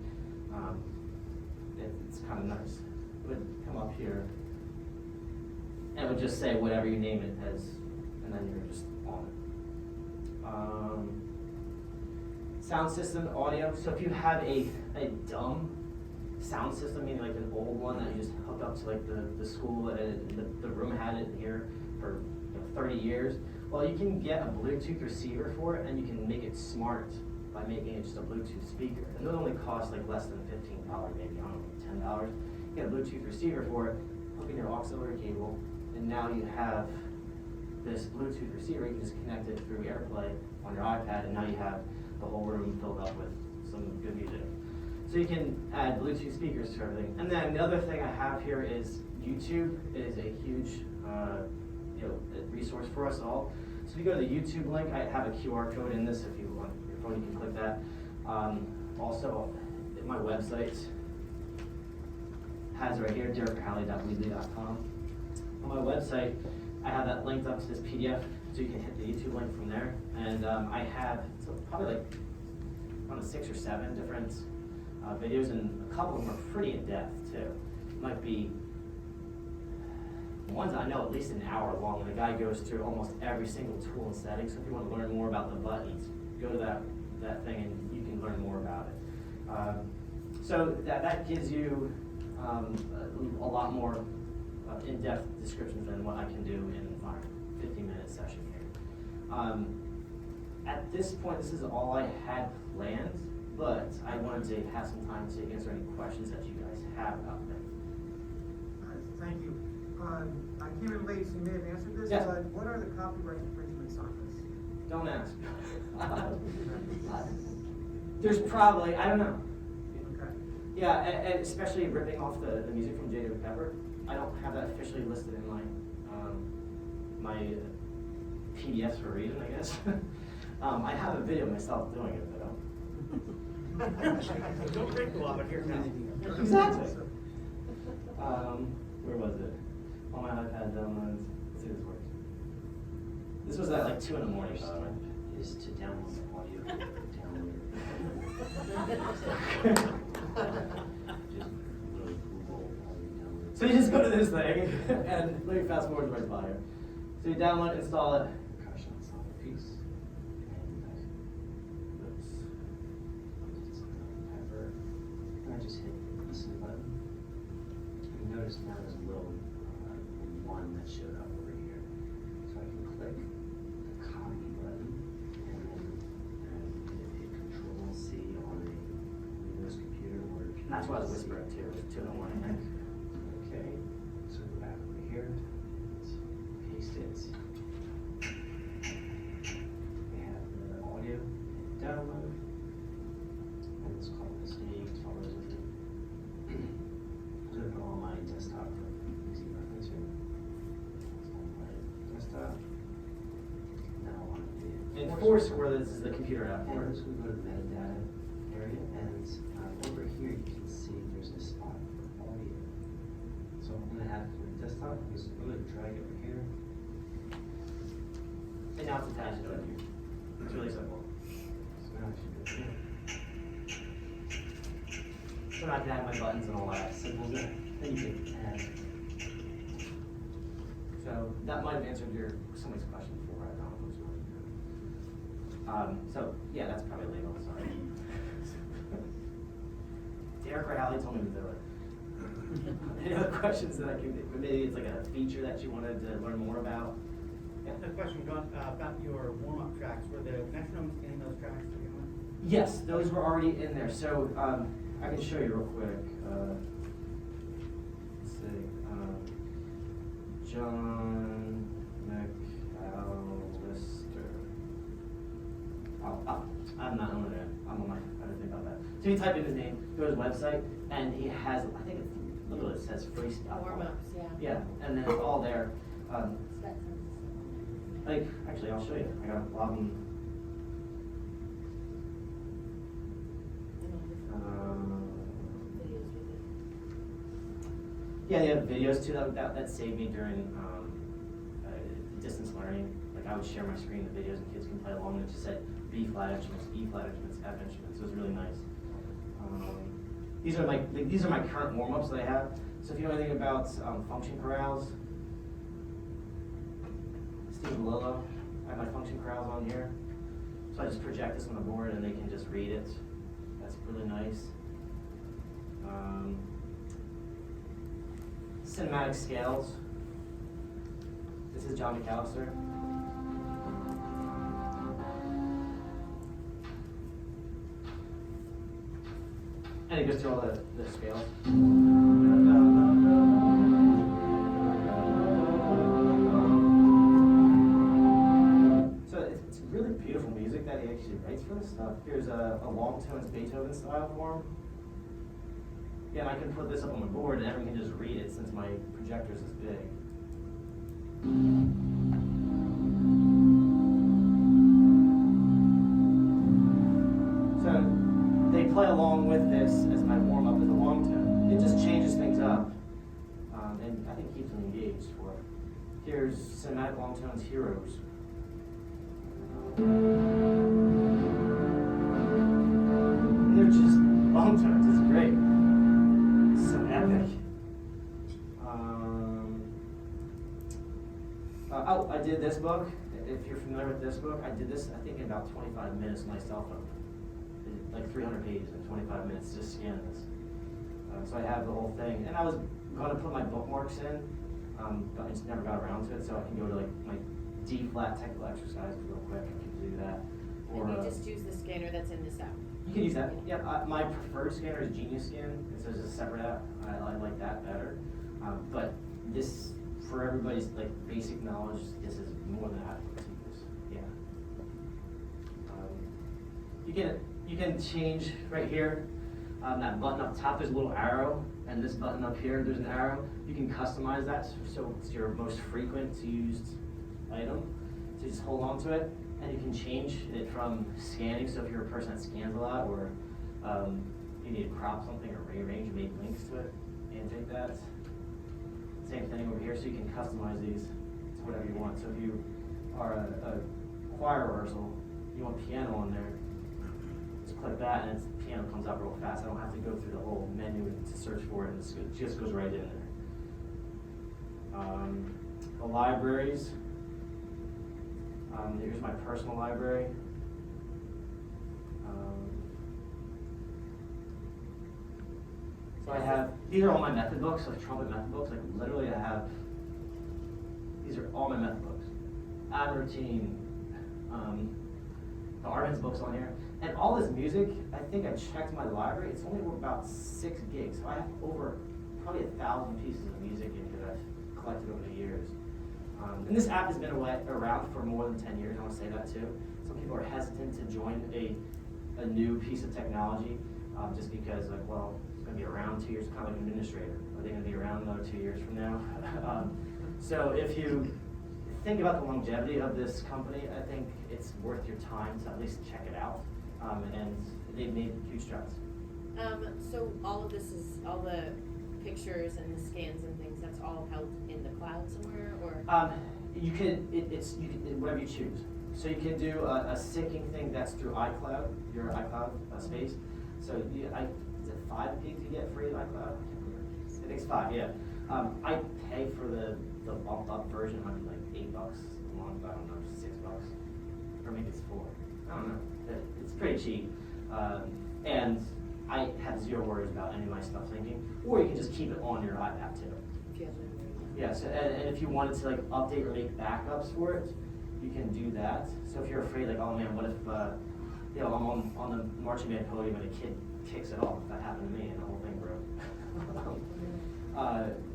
It's kind of nice. It would come up here, and it would just say whatever you name it as, and then you're just on it. Sound system, audio. So if you have a dumb sound system, meaning like an old one that you just hooked up to like the school, the room had it here for 30 years, well, you can get a Bluetooth receiver for it, and you can make it smart by making it just a Bluetooth speaker. And those only cost like less than $15, maybe, I don't know, $10. You get a Bluetooth receiver for it, hook in your auxiliary cable, and now you have this Bluetooth receiver. You can just connect it through AirPlay on your iPad, and now you have the whole room filled up with some good music. So you can add Bluetooth speakers to everything. And then the other thing I have here is YouTube. It is a huge resource for us all. So if you go to the YouTube link, I have a QR code in this. If you want your phone, you can click that. Also, my website has right here, derekrohaly.weebly.com. On my website, I have that linked up to this PDF, so you can hit the YouTube link from there. And I have probably like around 6 or 7 different videos, and a couple of them are pretty in depth too. It might be ones I know at least an hour long, and the guy goes through almost every single tool and setting. So if you want to learn more about the buttons, go to that thing and you can learn more about it. So that gives you a lot more in-depth descriptions than what I can do in my 15-minute session here. At this point, this is all I had planned, but I wanted to have some time to answer any questions that you guys have about them. Thank you. I came in late, so you may have answered this, Yes. but what are the copyright infringements on this? Don't ask. There's probably, I don't know. Okay. Yeah, and especially ripping off the music from J.W. Pepper. I don't have that officially listed in my PDFs for a reason, I guess. I have a video of myself doing it, but Don't break the law, but here's now. exactly. Where was it? On my iPad downloads. Let's see if this works. This was at like 2 in the morning, by the way. Is to download the audio, download it. just really Google audio download. So you just go to this thing, and let me fast forward right by here. So you download, install it. Percussion ensemble piece, and Oops. pepper, and I just hit the listen button. You notice now there's a little one that showed up over here, so I can click the copy button, and then hit Control C on a Windows computer or a PC. That's why I was whispering too. It was 2 in the morning. Okay, so go back over here, paste it. We have the audio download, and it's called listening, it's all listening. I'm gonna put on my desktop for easy reference here. It's on my desktop. Now on the. In forScore, this is the computer app for And it. so we go to the metadata area, and over here you can see there's a spot for audio. So I'm gonna add it to my desktop, because I'm gonna drag it over here. And now it's attached to it. It's really simple. So now I should go here. So I can add my buttons and all that. Simple as that. Then you can add. So that might have answered somebody's question before. I don't know if it was so yeah, that's probably legal. Sorry. Derek Rohaly told me to do it. Any other questions that I can? Maybe it's like a feature that you wanted to learn more about. Yeah. The question about your warm-up tracks, were the metronomes in those tracks to begin with? Yes, those were already in there. So I can show you real quick. Let's see. John McAllister. I'm not on there. I'm on my. I didn't think about that. So you type in his name, go to his website, and he has. I think it's. Look what it says. Free stuff. Warm-ups, yeah. Yeah, and then it's all there. Like, actually, I'll show you. I got a lot of them. Yeah, they have videos too that saved me during distance learning. Like like I would share my screen, the videos, and kids can play along, and it just said B flat instruments, E flat instruments, F instruments, so it was really nice. These are my current warm-ups that I have. So if you know anything about function chorales, Steve Lillo, I have my function chorales on here. So I just project this on the board and they can just read it. That's really nice. Cinematic scales. This is John McAllister. And it goes through all the scales. So it's really beautiful music that he actually writes for this stuff. Here's a long tones Beethoven style form. Yeah, and I can put this up on the board and everyone can just read it since my projector's this big. So they play along with this as my warm-up as a long tone. It just changes things up, and I think keeps them engaged for it. Here's Cinematic Long Tones Heroes. And they're just long tones, it's great. It's so epic. Oh, I did this book. If you're familiar with this book, I did this, I think, in about 25 minutes on my cell phone. Like 300 pages in 25 minutes, just scan this. So I have the whole thing. And I was going to put my bookmarks in, but I just never got around to it, so I can go to like my D-flat technical exercises real quick. I can do that. Or, And you just use the scanner that's in this app. You can use that. Yeah, my preferred scanner is Genius Scan. It's a separate app. I like that better. But this, for everybody's like basic knowledge, this is more than adequate to use. Yeah. You can change right here. That button up top, there's a little arrow, and this button up here, there's an arrow. You can customize that so it's your most frequent used item. So you just hold on to it, and you can change it from scanning. So if you're a person that scans a lot, or you need to crop something or rearrange, make links to it, and take that. Same thing over here, so you can customize these to whatever you want. So if you are a choir rehearsal, you want piano on there, just click that and the piano comes up real fast. I don't have to go through the whole menu to search for it, and it just goes right in there. The libraries. Here's my personal library. So I have, these are all my method books, like trumpet method books. Like literally I have, these are all my method books. Ad routine, the Armin's books on here. And all this music, I think I checked my library, it's only about 6 gigs. So I have over probably 1,000 pieces of music in here that I've collected over the years. And this app has been around for more than 10 years, I want to say that too. Some people are hesitant to join a new piece of technology just because, like, well, it's going to be around 2 years, kind of like an administrator. Are they going to be around another 2 years from now? So if you think about the longevity of this company, I think it's worth your time to at least check it out. And they've made huge strides. So all of this is, all the pictures and the scans and things, that's all held in the cloud somewhere, or? You can, whatever you choose. So you can do a syncing thing that's through iCloud, your iCloud space. So is it 5 gigs you get free iCloud? I can't remember. I think it's 5, yeah. I pay for the bumped up version, might be like $8 a month, I don't know, $6, or maybe it's 4. I don't know. It's pretty cheap. And I have zero worries about any of my stuff syncing. Or you can just keep it on your iPad too. If you have memory. Yeah, so, and if you wanted to like update or make backups for it, you can do that. So if you're afraid, like, oh man, what if you know, I'm on the marching band podium and a kid kicks it off? That happened to me and the whole thing broke.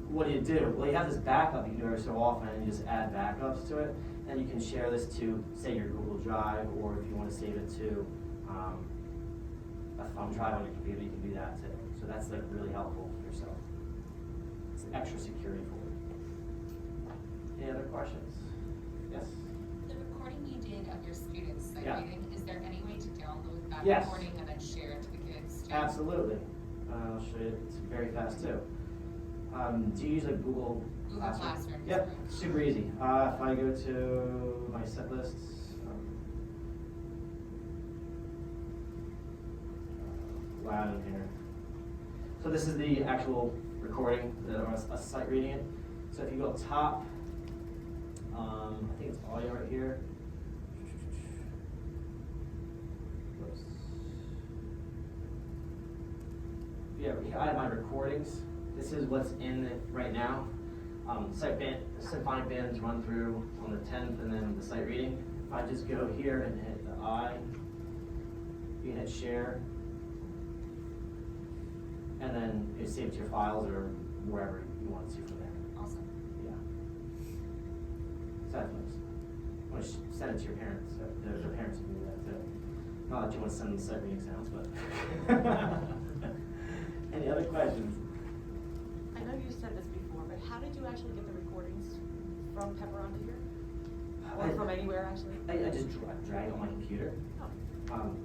What do? Well, you have this backup you can do every so often, and you just add backups to it, and you can share this to, say, your Google Drive, or if you want to save it to a thumb drive on your computer, you can do that too. So that's like really helpful for yourself. It's extra security for it. Any other questions? Yes? The recording you did of your students' sight Yeah. reading, is there any way to download that Yes. recording and then share it to the kids too? Absolutely. I'll show you. It's very fast too. Do you use like Google Google Classroom. is Yep, great. super easy. If I go to my set lists, loud in here. So this is the actual recording, or a site reading it. So if you go up top, I think it's audio right here. Whoops. Yeah, I have my recordings. This is what's in it right now. Symphonic bands run through on the 10th, and then the site reading. If I just go here and hit the I, you hit share, and then it saves your files or wherever you want to from there. Awesome. Yeah. So that's nice. I want to send it to your parents. So their parents can do that too. Not that you want to send them site reading sounds, but. Any other questions? I know you said this before, but how did you actually get the recordings from Pepper onto here? Or from anywhere, actually? I just drag it on my computer. Oh.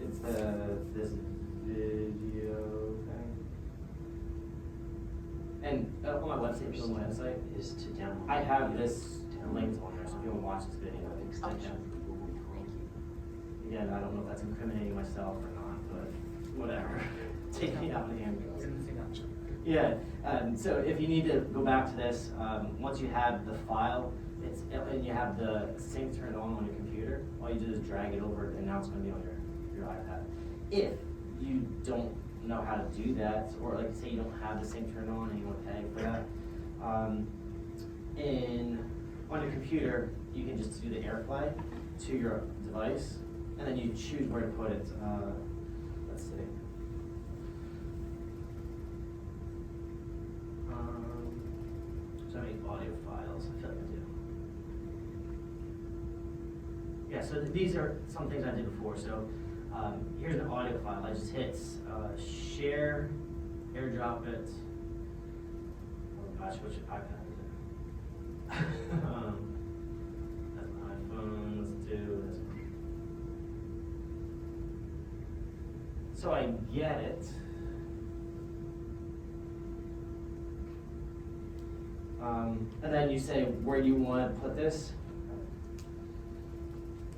It's this video thing. And on my website, Is to download. I have this linked on there, so if you want to watch this video, Extension for Google Chrome. Thank you. Again, I don't know if that's incriminating myself or not, but whatever. Take me out in the ambulance. Didn't see that. Yeah, so if you need to go back to this, once you have the file, and you have the sync turned on your computer, all you do is drag it over, and now it's going to be on your iPad. If you don't know how to do that, or like say you don't have the sync turned on and you want to pay for that, on your computer, you can just do the AirPlay to your device, and then you choose where to put it. Let's see. So many audio files. I feel like I do. Yeah. So these are some things I did before. So here's an audio file. I just hit share, AirDrop it. Oh gosh, which iPad is it? That's my iPhone. Let's do this one. So I get it. And then you say where you want to put this,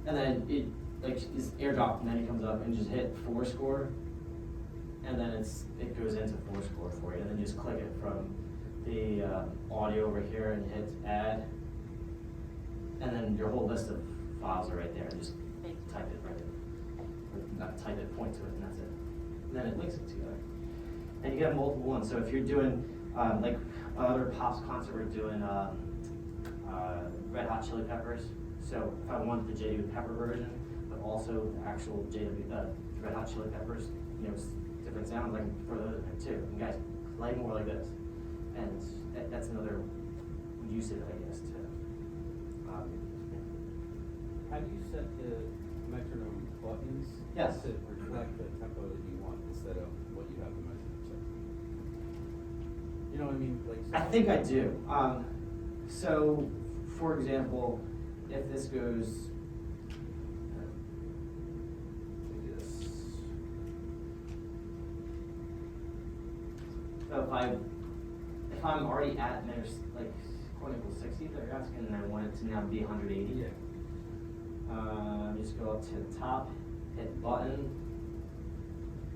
and then it like is AirDrop, and then it comes up and just hit forScore, and then it goes into forScore for you, and then just click it from the audio over here and hit add, and then your whole list of files are right there, and just type it right in, or not type it, point to it, and that's it. And then it links it together, and you get multiple ones. So if you're doing like other Pops concert, we're doing Red Hot Chili Peppers. So if I wanted the JW Pepper version, but also the actual Red Hot Chili Peppers, different sounds, like for those in there too. And guys, play more like this, and that's another use of it, I guess. How do you set the metronome buttons? Yes. To reflect the tempo that you want instead of what you have the metronome set to? You know what I mean? Like. I think I do. So, for example, if this goes, do this. So if I'm already at like quote unquote 60, they're asking, and I want it to now be 180. Yeah. Just go up to the top, hit button,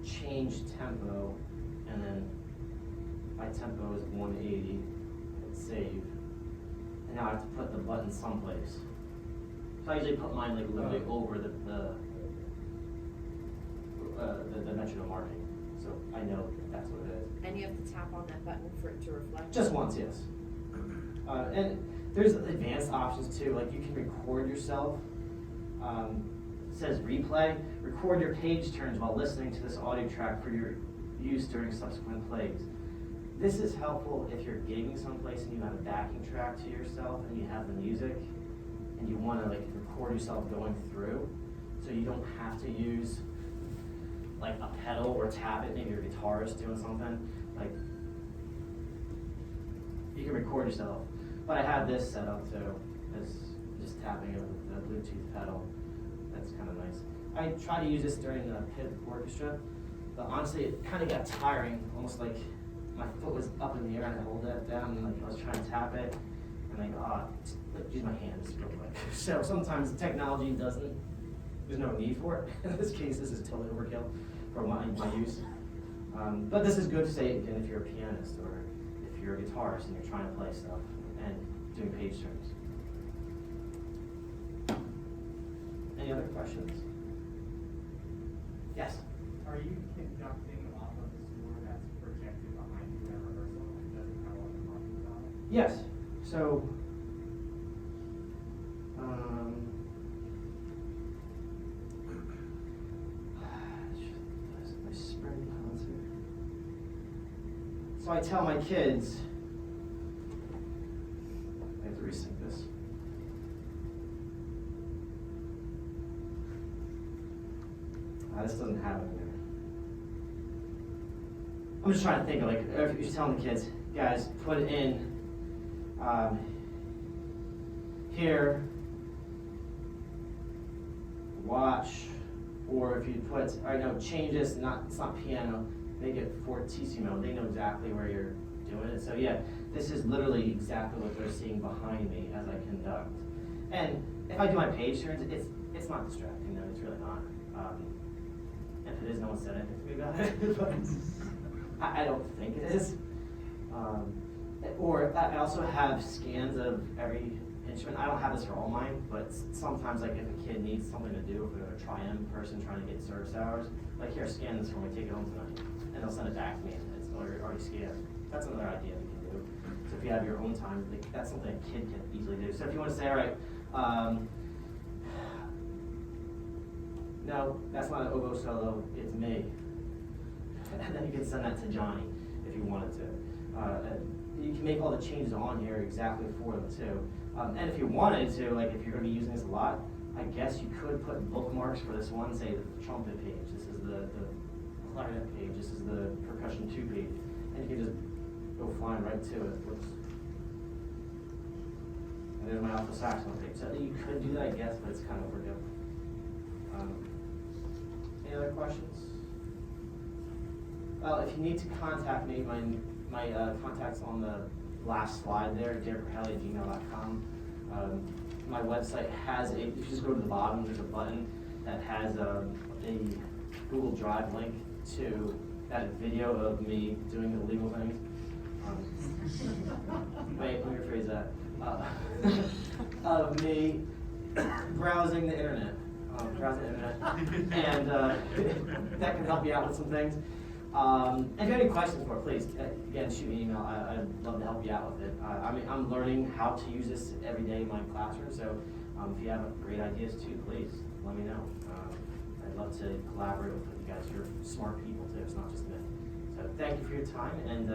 change tempo, and then my tempo is 180. Hit save, and now I have to put the button someplace. So I usually put mine like literally over the metronome marking, so I know that's what it is. And you have to tap on that button for it to reflect? Just once, yes. And there's advanced options too, like you can record yourself. It says replay. Record your page turns while listening to this audio track for your use during subsequent plays. This is helpful if you're gigging someplace and you have a backing track to yourself and you have the music and you want to like record yourself going through, so you don't have to use like a pedal or tap it. Maybe your guitar is doing something. Like you can record yourself. But I have this set up too. It's just tapping it with the Bluetooth pedal. That's kind of nice. I try to use this during the pit orchestra, but honestly, it kind of got tiring. Almost like my foot was up in the air and I hold that down and like I was trying to tap it and I go, use my hands real quick. So sometimes technology doesn't, there's no need for it. In this case, this is totally overkill for my use. But this is good, say, again, if you're a pianist or if you're a guitarist and you're trying to play stuff and doing page turns. Any other questions? Yes? Are you conducting off of the score that's projected behind you at rehearsal? It doesn't have what you're talking about? Yes. So, my spring concert. So I tell my kids, I have to resync this. This doesn't have it in there. I'm just trying to think of like, if you're telling the kids, guys, put it in here, watch, or if you put, I know, change this, it's not piano, make it fortissimo. They know exactly where you're doing it. So yeah, this is literally exactly what they're seeing behind me as I conduct. And if I do my page turns, it's not distracting, no, it's really not. If it is, no one said anything to me about it, but I don't think it is. Or I also have scans of every instrument. I don't have this for all mine, but sometimes like if a kid needs something to do, if they're a tri-M person trying to get service hours, like here, scan this for me, take it home tonight, and they'll send it back to me, and it's already scanned. That's another idea we can do. So if you have your own time, like, that's something a kid can easily do. So if you want to say, all right, no, that's not an oboe solo, it's me. And then you can send that to Johnny if you wanted to. You can make all the changes on here exactly for them too. And if you wanted to, like if you're going to be using this a lot, I guess you could put bookmarks for this one, say the trumpet page, this is the clarinet page, this is the percussion 2 page, and you can just go flying right to it. Whoops. And there's my alto saxophone page. So you could do that, I guess, but it's kind of overkill. Any other questions? Well, if you need to contact me, my contact's on the last slide there, derekrohaly@gmail.com. My website has if you just go to the bottom, there's a button that has a Google Drive link to that video of me doing illegal things. Wait, let me rephrase that. Of me browsing the internet. And that can help you out with some things. And if you have any questions for it, please, again, shoot me an email. I'd love to help you out with it. I'm learning how to use this every day in my classroom, so if you have great ideas too, please let me know. I'd love to collaborate with you guys. You're smart people too, it's not just me. So thank you for your time, and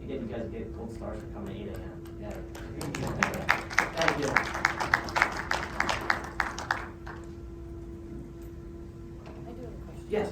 again, you guys get gold stars for coming at 8 a.m. Yeah. Thank you. I do have a question. Yes.